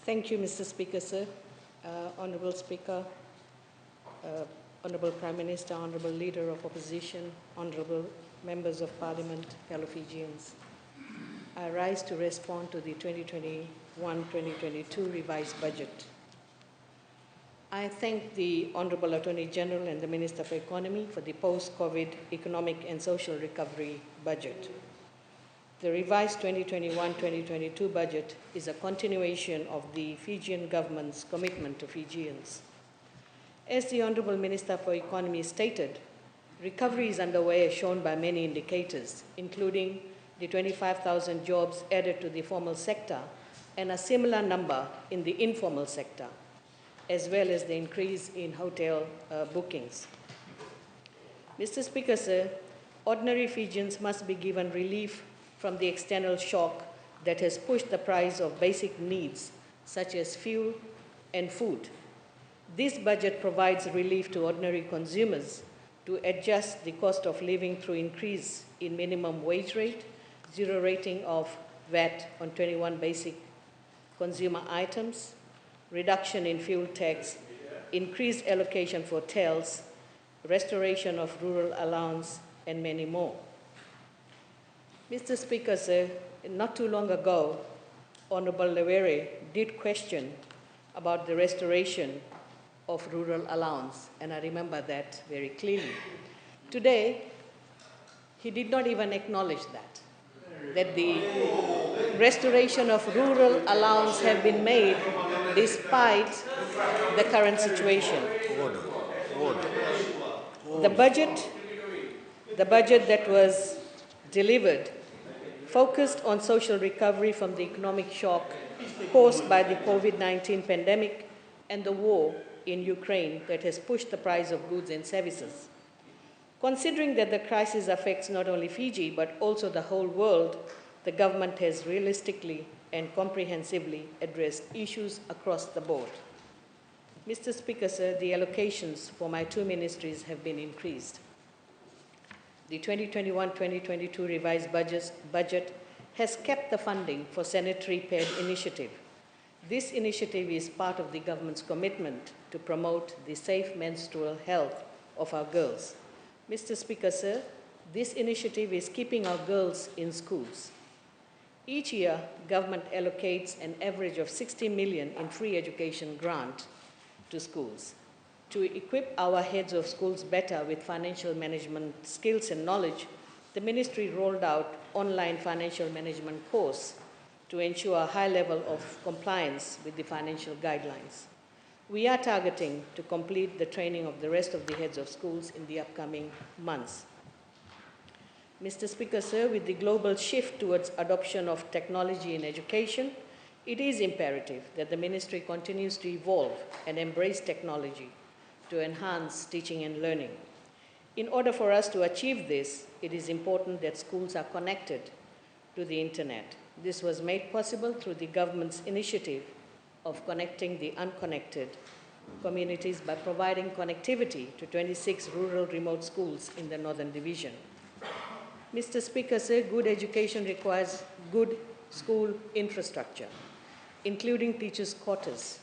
Thank you, Mr. Speaker, sir. Honorable Speaker, Honorable Prime Minister, Honorable Leader of Opposition, Honorable Members of Parliament, fellow Fijians. I rise to respond to the 2021-2022 revised budget. I thank the Honorable Attorney General and the Minister for Economy for the post-COVID economic and social recovery budget. The revised 2021-2022 budget is a continuation of the Fijian government's commitment to Fijians. As the Honorable Minister for Economy stated, recovery is underway as shown by many indicators, including the 25,000 jobs added to the formal sector and a similar number in the informal sector, as well as the increase in hotel bookings. Mr. Speaker, sir, ordinary Fijians must be given relief from the external shock that has pushed the price of basic needs such as fuel and food. This budget provides relief to ordinary consumers to adjust the cost of living through increase in minimum wage rate, zero rating of VAT on 21 basic consumer items, reduction in fuel tax, increased allocation for TELs, restoration of rural allowance, and many more. Mr. Speaker, sir, not too long ago, Honorable Lewere did question about the restoration of rural allowance, and I remember that very clearly. Today, he did not even acknowledge that the restoration of rural allowance have been made despite the current situation. Order. The budget that was delivered focused on social recovery from the economic shock caused by the COVID-19 pandemic and the war in Ukraine that has pushed the price of goods and services. Considering that the crisis affects not only Fiji but also the whole world, the government has realistically and comprehensively addressed issues across the board. Mr. Speaker, sir, the allocations for my two ministries have been increased. The 2021-2022 revised budget has kept the funding for sanitary pad initiative. This initiative is part of the government's commitment to promote the safe menstrual health of our girls. Mr. Speaker, sir, this initiative is keeping our girls in schools. Each year, government allocates an average of 60 million in free education grant to schools. To equip our heads of schools better with financial management skills and knowledge, the ministry rolled out online financial management course to ensure a high level of compliance with the financial guidelines. We are targeting to complete the training of the rest of the heads of schools in the upcoming months. Mr. Speaker, sir, with the global shift towards adoption of technology in education, it is imperative that the ministry continues to evolve and embrace technology to enhance teaching and learning. In order for us to achieve this, it is important that schools are connected to the internet. This was made possible through the government's initiative of connecting the unconnected communities by providing connectivity to 26 rural remote schools in the Northern Division. Mr. Speaker, sir, good education requires good school infrastructure, including teachers' quarters.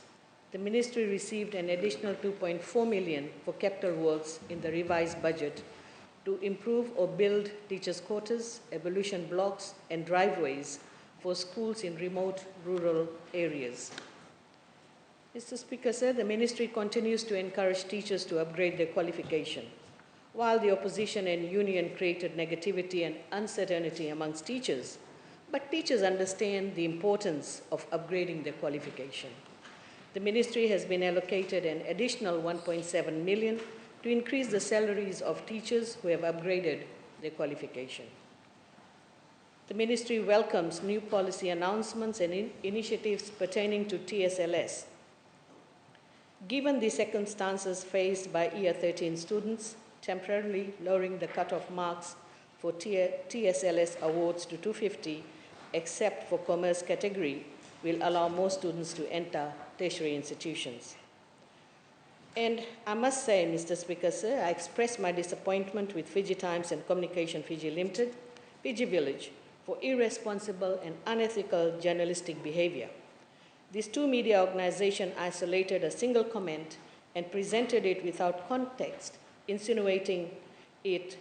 The ministry received an additional 2.4 million for capital works in the revised budget to improve or build teachers' quarters, ablution blocks, and driveways for schools in remote rural areas. Mr. Speaker, sir, the ministry continues to encourage teachers to upgrade their qualification. While the opposition and union created negativity and uncertainty amongst teachers, but teachers understand the importance of upgrading their qualification. The ministry has been allocated an additional 1.7 million to increase the salaries of teachers who have upgraded their qualification. The ministry welcomes new policy announcements and initiatives pertaining to TSLS. Given the circumstances faced by Year 13 students, temporarily lowering the cutoff marks for TSLS awards to 250, except for commerce category, will allow more students to enter tertiary institutions. And I must say, Mr. Speaker, sir, I express my disappointment with Fiji Times and Communication Fiji Limited, Fiji Village, for irresponsible and unethical journalistic behavior. These two media organizations isolated a single comment and presented it without context, insinuating it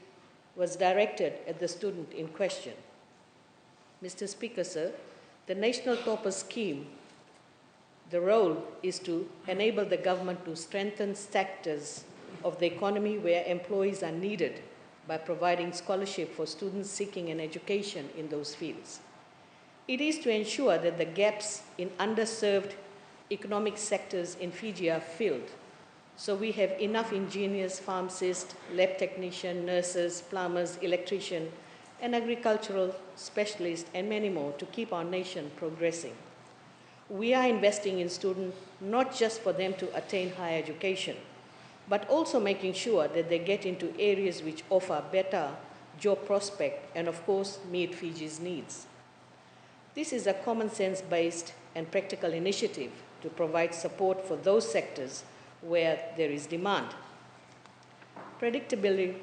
was directed at the student in question. Mr. Speaker, sir, the National Topper Scheme, the role is to enable the government to strengthen sectors of the economy where employees are needed by providing scholarship for students seeking an education in those fields. It is to ensure that the gaps in underserved economic sectors in Fiji are filled, so we have enough engineers, pharmacists, lab technicians, nurses, plumbers, electricians, and agricultural specialists, and many more to keep our nation progressing. We are investing in students not just for them to attain higher education, but also making sure that they get into areas which offer better job prospect and, of course, meet Fiji's needs. This is a common sense-based and practical initiative to provide support for those sectors where there is demand. Predictably,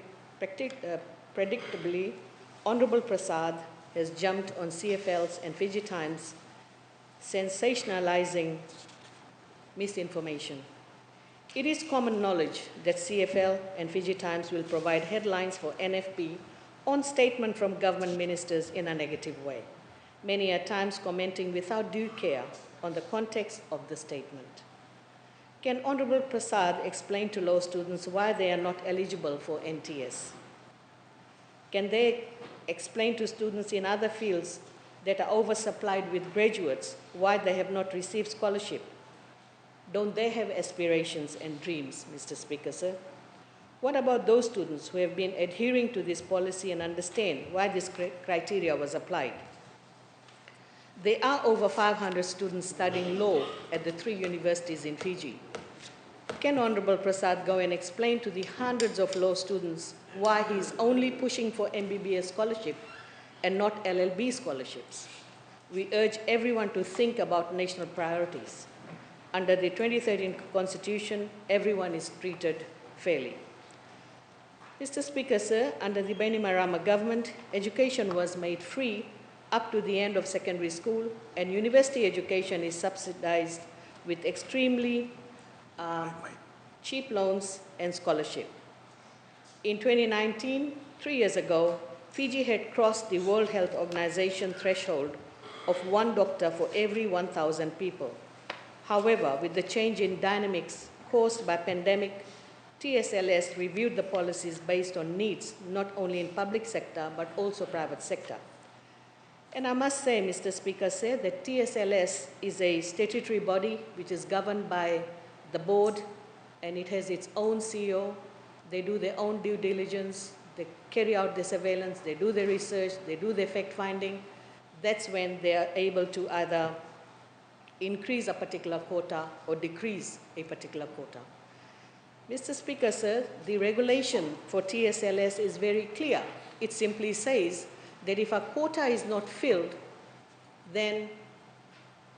Honorable Prasad has jumped on CFL's and Fiji Times sensationalizing misinformation. It is common knowledge that CFL and Fiji Times will provide headlines for NFP on statement from government ministers in a negative way, many at times commenting without due care on the context of the statement. Can Honorable Prasad explain to law students why they are not eligible for NTS? Can they explain to students in other fields that are oversupplied with graduates why they have not received scholarship? Don't they have aspirations and dreams, Mr. Speaker, sir? What about those students who have been adhering to this policy and understand why this criteria was applied? There are over 500 students studying law at the 3 universities in Fiji. Can Honorable Prasad go and explain to the hundreds of law students why he is only pushing for MBBS scholarship and not LLB scholarships? We urge everyone to think about national priorities. Under the 2013 Constitution, everyone is treated fairly. Mr. Speaker, sir, under the Bainimarama government, education was made free up to the end of secondary school, and university education is subsidized with extremely cheap loans and scholarship. In 2019, 3 years ago, Fiji had crossed the World Health Organization threshold of 1 doctor for every 1,000 people. However, with the change in dynamics caused by pandemic, TSLS reviewed the policies based on needs, not only in public sector, but also private sector. And I must say, Mr. Speaker, sir, that TSLS is a statutory body which is governed by the board, and it has its own CEO. They do their own due diligence, they carry out the surveillance, they do the research, they do the fact-finding. That's when they are able to either increase a particular quota or decrease a particular quota. Mr. Speaker, sir, the regulation for TSLS is very clear. It simply says that if a quota is not filled, then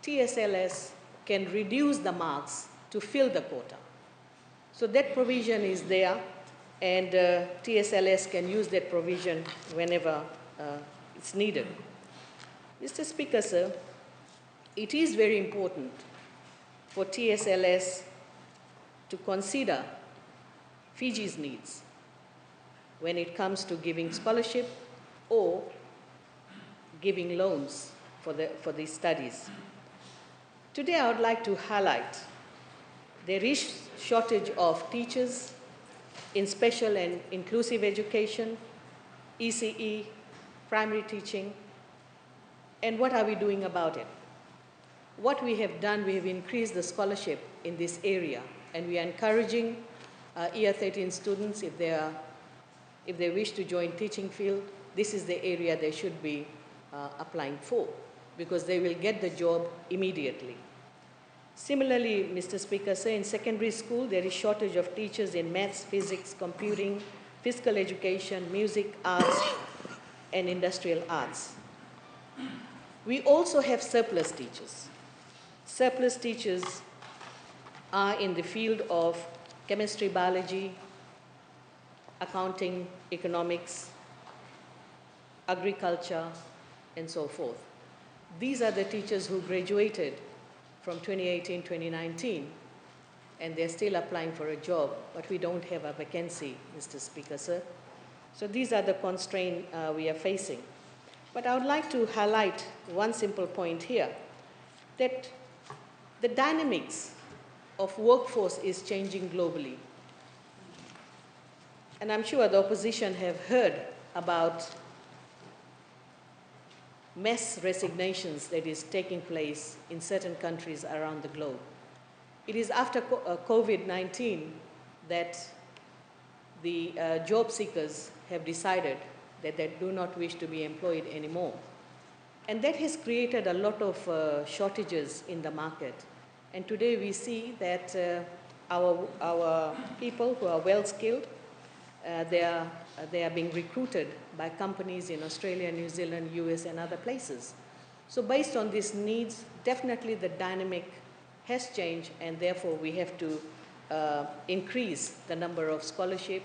TSLS can reduce the marks to fill the quota. So that provision is there, and TSLS can use that provision whenever it's needed. Mr. Speaker, sir, it is very important for TSLS to consider Fiji's needs when it comes to giving scholarship or giving loans for these studies. Today I would like to highlight there is shortage of teachers in special and inclusive education, ECE, primary teaching, and what are we doing about it? What we have done, we have increased the scholarship in this area, and we are encouraging Year 13 students, if they wish to join teaching field, this is the area they should be applying for, because they will get the job immediately. Similarly, Mr. Speaker, sir, in secondary school, there is shortage of teachers in maths, physics, computing, physical education, music, arts, and industrial arts. We also have surplus teachers. Surplus teachers are in the field of chemistry, biology, accounting, economics, agriculture, and so forth. These are the teachers who graduated from 2018-2019, and they're still applying for a job, but we don't have a vacancy, Mr. Speaker, sir. So these are the constraints we are facing. But I would like to highlight one simple point here, that the dynamics of workforce is changing globally. And I'm sure the opposition have heard about mass resignations that is taking place in certain countries around the globe. It is after COVID-19 that the job seekers have decided that they do not wish to be employed anymore. And that has created a lot of shortages in the market. And today we see that our people who are well-skilled, they are being recruited by companies in Australia, New Zealand, US, and other places. So based on these needs, definitely the dynamic has changed, and therefore we have to increase the number of scholarship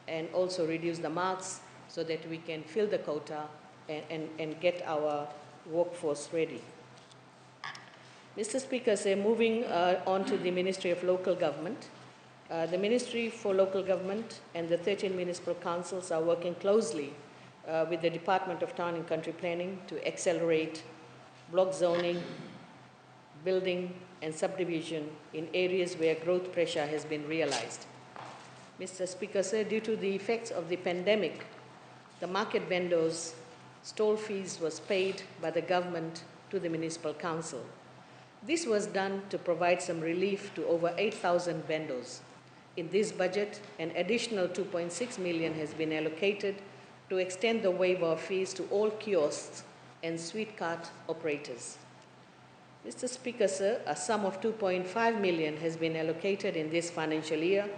and also reduce the marks so that we can fill the quota and get our workforce ready. Mr. Speaker, moving on to the Ministry of Local Government. The Ministry for Local Government and the 13 municipal councils are working closely with the Department of Town and Country Planning to accelerate block zoning, building and subdivision in areas where growth pressure has been realized. Mr. Speaker, sir, due to the effects of the pandemic, the market vendors' stall fees was paid by the government to the municipal council. This was done to provide some relief to over 8,000 vendors. In this budget, an additional 2.6 million has been allocated to extend the waiver of fees to all kiosks and sweet cart operators. Mr. Speaker, sir, a sum of 2.5 million has been allocated in this financial year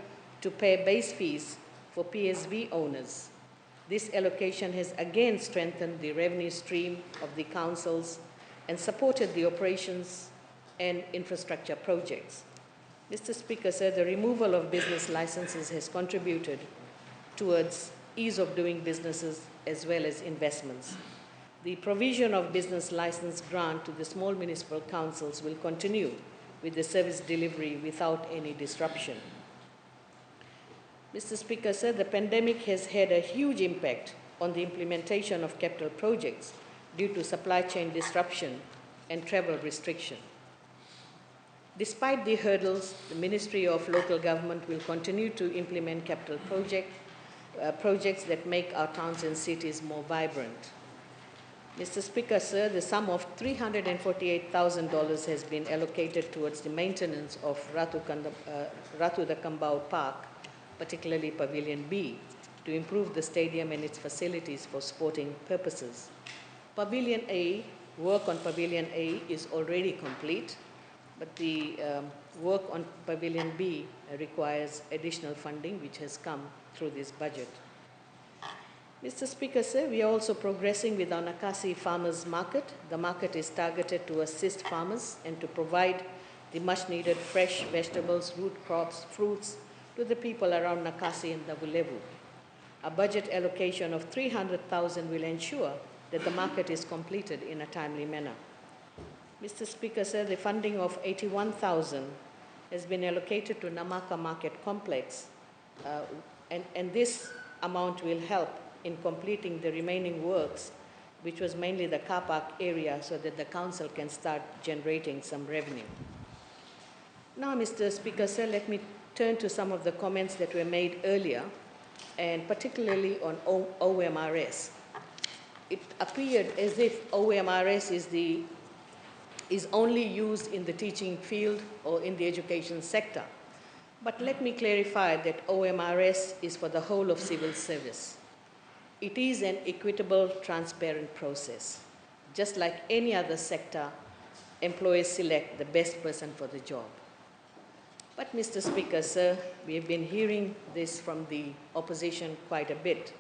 to pay base fees for PSV owners. This allocation has again strengthened the revenue stream of the councils and supported the operations and infrastructure projects. Mr. Speaker, sir, the removal of business licenses has contributed towards ease of doing businesses as well as investments. The provision of business license grant to the small municipal councils will continue with the service delivery without any disruption. Mr. Speaker, sir, the pandemic has had a huge impact on the implementation of capital projects due to supply chain disruption and travel restriction. Despite the hurdles, the Ministry of Local Government will continue to implement capital projects that make our towns and cities more vibrant. Mr. Speaker, sir, the sum of $348,000 has been allocated towards the maintenance of Ratu the Kambau Park, particularly Pavilion B, to improve the stadium and its facilities for sporting purposes. Pavilion A, work on Pavilion A is already complete, but the work on Pavilion B requires additional funding, which has come through this budget. Mr. Speaker, sir, we are also progressing with our Nakasi Farmers Market. The market is targeted to assist farmers and to provide the much-needed fresh vegetables, root crops, fruits to the people around Nakasi and Davulevu. A budget allocation of 300,000 will ensure that the market is completed in a timely manner. Mr. Speaker, sir, the funding of 81,000 has been allocated to Namaka Market Complex, and this amount will help in completing the remaining works, which was mainly the car park area, so that the council can start generating some revenue. Now, Mr. Speaker, sir, let me turn to some of the comments that were made earlier, and particularly on OMRS. It appeared as if OMRS is only used in the teaching field or in the education sector. But let me clarify that OMRS is for the whole of civil service. It is an equitable, transparent process. Just like any other sector, employers select the best person for the job. But Mr. Speaker, sir, we have been hearing this from the opposition quite a bit.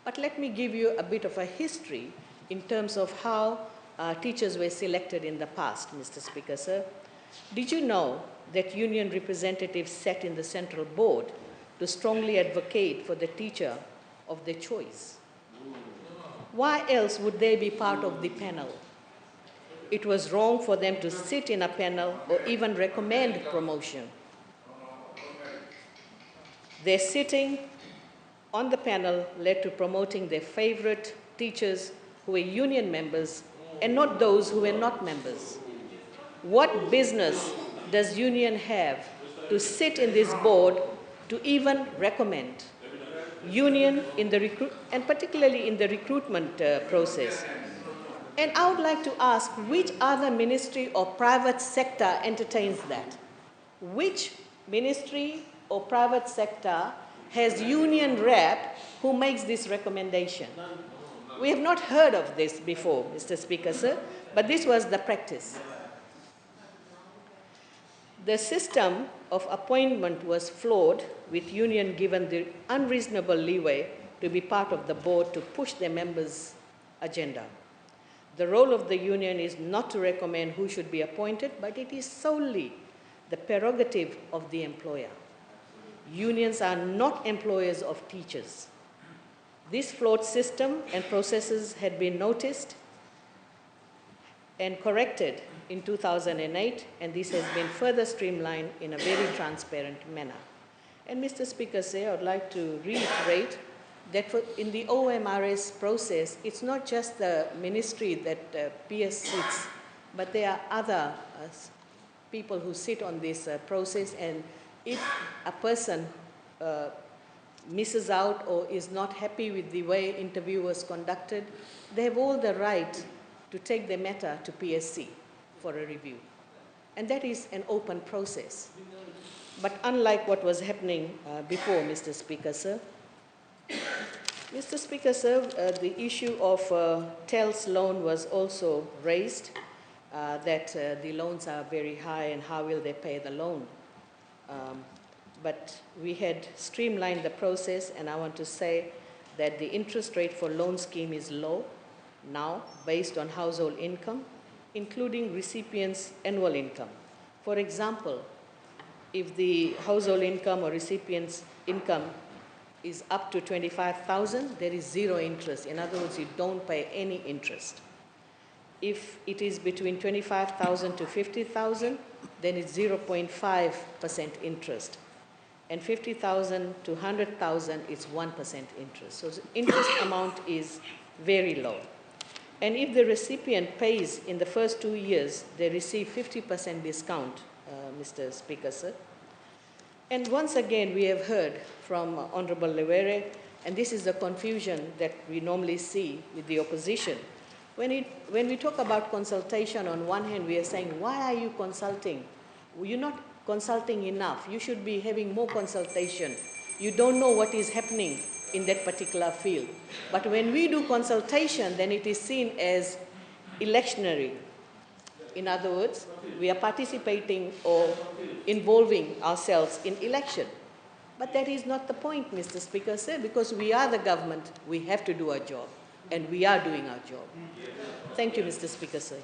But let me give you a bit of a history in terms of how teachers were selected in the past, Mr. Speaker, sir. Did you know that union representatives sat in the central board to strongly advocate for the teacher of their choice? Why else would they be part of the panel? it was wrong for them to sit in a panel or even recommend promotion. Their sitting on the panel led to promoting their favorite teachers who were union members and not those who were not members. What business does union have to sit in this board to even recommend? Union in the and particularly in the recruitment process. And I would like to ask, which other ministry or private sector entertains that? Which ministry or private sector has union rep who makes this recommendation? We have not heard of this before, Mr. Speaker, sir, but this was the practice. The system of appointment was flawed, with union given the unreasonable leeway to be part of the board to push their members' agenda. The role of the union is not to recommend who should be appointed, but it is solely the prerogative of the employer. Unions are not employers of teachers. This flawed system and processes had been noticed and corrected in 2008, and this has been further streamlined in a very transparent manner. And Mr. Speaker, I would like to reiterate that in the OMRS process, it's not just the ministry that PS sits, but there are other people who sit on this process, and if a person misses out or is not happy with the way interview was conducted, they have all the right to take the matter to PSC for a review. And that is an open process. But unlike what was happening before, Mr. Speaker, sir, Mr. Speaker, sir, the issue of TEL's loan was also raised, that the loans are very high and how will they pay the loan? But we had streamlined the process, and I want to say that the interest rate for loan scheme is low now based on household income, including recipients' annual income. For example, if the household income or recipient's income is up to 25,000, there is zero interest. In other words, you don't pay any interest. If it is between 25,000 to 50,000, then it's 0.5% interest. And 50,000 to 100,000 is 1% interest. So the interest amount is very low. And if the recipient pays in the first 2 years, they receive 50% discount, Mr. Speaker, sir. And once again, we have heard from Honorable Lewere, and this is the confusion that we normally see with the opposition. When we talk about consultation, on one hand, we are saying, why are you consulting? You're not consulting enough. You should be having more consultation. You don't know what is happening in that particular field. But when we do consultation, then it is seen as electionary. In other words, we are participating or involving ourselves in election. But that is not the point, Mr. Speaker, sir, because we are the government. We have to do our job, and we are doing our job. Thank you, Mr. Speaker, sir.